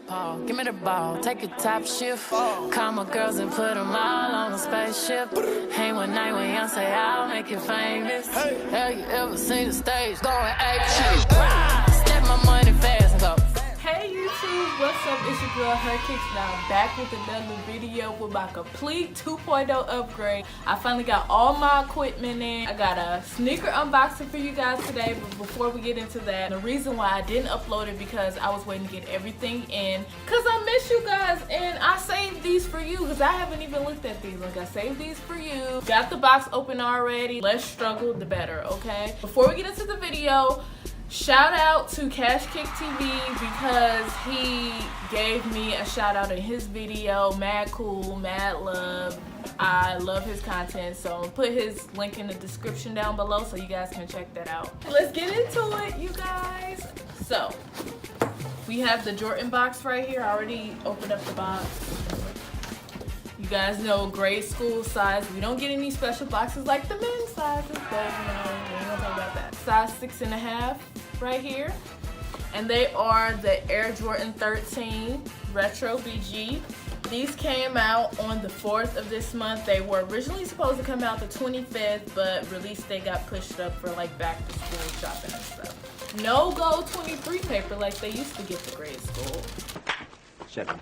Paul, give me the ball, take a top shift. Call my girls and put them all on a spaceship. Hang one night when young say I'll make you famous. Have you ever seen the stage going ape shit? Step my money fast and go. Hey YouTube, what's up? It's your girl Her Kicks, now back with another video with my complete 2.0 upgrade. I finally got all my equipment in. I got a sneaker unboxing for you guys today, but before we get into that, the reason why I didn't upload it because I was waiting to get everything in because I miss you guys, and I saved these for you because I haven't even looked at these. Like, I saved these for you. Got the box open already. Less struggle, the better, okay? Before we get into the video, shout out to Cash Kick TV because he gave me a shout out in his video. Mad cool, mad love. I love his content, so I'm gonna put his link in the description down below so you guys can check that out. Let's get into it, you guys. So we have the Jordan box right here. I already opened up the box. You guys know grade school size. We don't get any special boxes like the men's sizes, but you know, we ain't gonna talk about that. Size 6.5 right here. And they are the Air Jordan 13 Retro BG. These came out on the 4th of this month. They were originally supposed to come out the 25th, but release date got pushed up for like back to school shopping and stuff. No Gold 23 paper like they used to get to grade school. Shut up.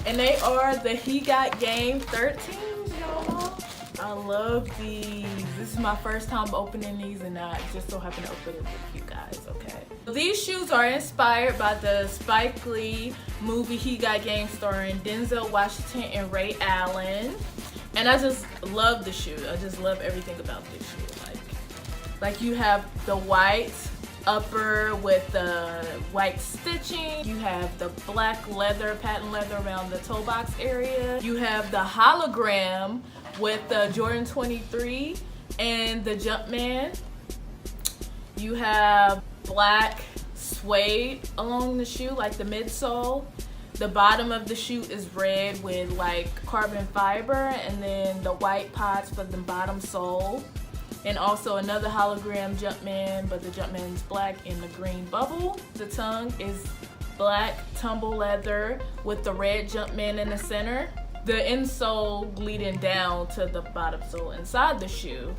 And they are the He Got Game 13s, y'all. I love these. This is my first time opening these, and I just so happen to open it with you guys, okay? These shoes are inspired by the Spike Lee movie He Got Game starring Denzel Washington and Ray Allen. And I just love the shoe. I just love everything about this shoe. Like you have the white upper with the white stitching. You have the black leather, patent leather around the toe box area. You have the hologram with the Jordan 23 and the Jumpman. You have black suede along the shoe, like the midsole. The bottom of the shoe is red with like carbon fiber, and then the white pods for the bottom sole. And also another hologram Jumpman, but the Jumpman's black in the green bubble. The tongue is black tumble leather with the red Jumpman in the center. The insole leading down to the bottom sole inside the shoe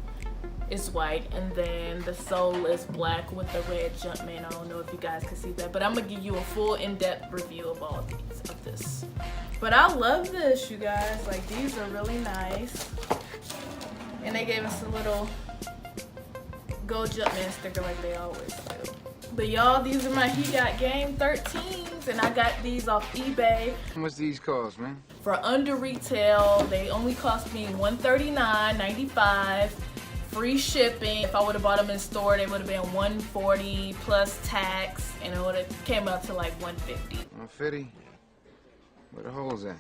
is white, and then the sole is black with the red Jumpman. I don't know if you guys can see that, but I'm gonna give you a full in-depth review of all of this. But I love this, you guys. Like, these are really nice. And they gave us a little Gold Jumpman sticker like they always do. But y'all, these are my He Got Game 13s, and I got these off eBay. How much these cost, man? For under retail, they only cost me $139.95. Free shipping. If I would have bought them in store, they would have been $140 plus tax, and it would have came up to like $150. 150? Where the holes at?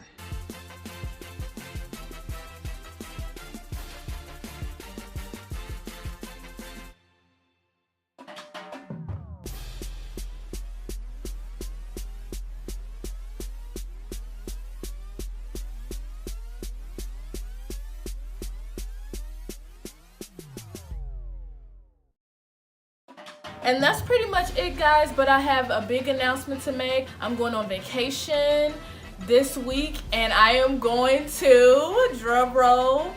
And that's pretty much it, guys, but I have a big announcement to make. I'm going on vacation this week, and I am going to, drum roll,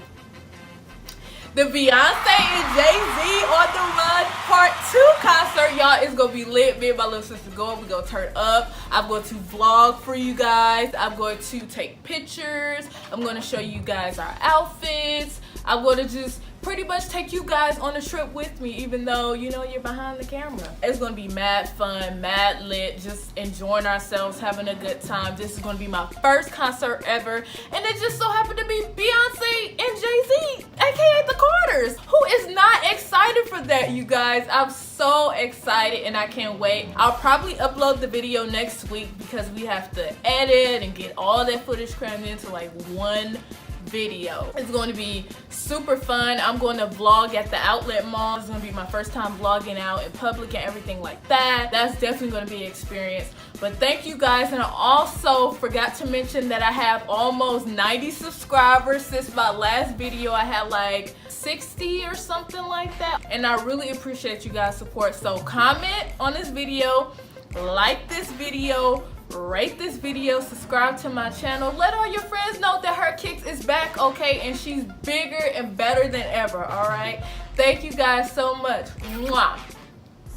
the Beyonce and Jay-Z on the Run Part 2 concert. Y'all, it's gonna be lit. Me and my little sister going. We're gonna turn up. I'm going to vlog for you guys. I'm going to take pictures. I'm gonna show you guys our outfits. I'm gonna just pretty much take you guys on a trip with me, even though, you know, you're behind the camera. It's gonna be mad fun, mad lit, just enjoying ourselves, having a good time. This is gonna be my first concert ever, and it just so happened to be Beyonce and Jay-Z, aka the Carters. Who is not excited for that, you guys? I'm so excited, and I can't wait. I'll probably upload the video next week because we have to edit and get all that footage crammed into like one video. It's going to be super fun. I'm going to vlog at the outlet mall. It's going to be my first time vlogging out in public and everything like that. That's definitely going to be an experience. But thank you guys, and I also forgot to mention that I have almost 90 subscribers. Since my last video I had like 60 or something like that, and I really appreciate you guys' support. So comment on this video, like this video, rate this video, subscribe to my channel, let all your friends know that Her Kicks is back, okay, and she's bigger and better than ever. All right, thank you guys so much. Mwah.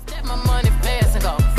Let my money fast and go.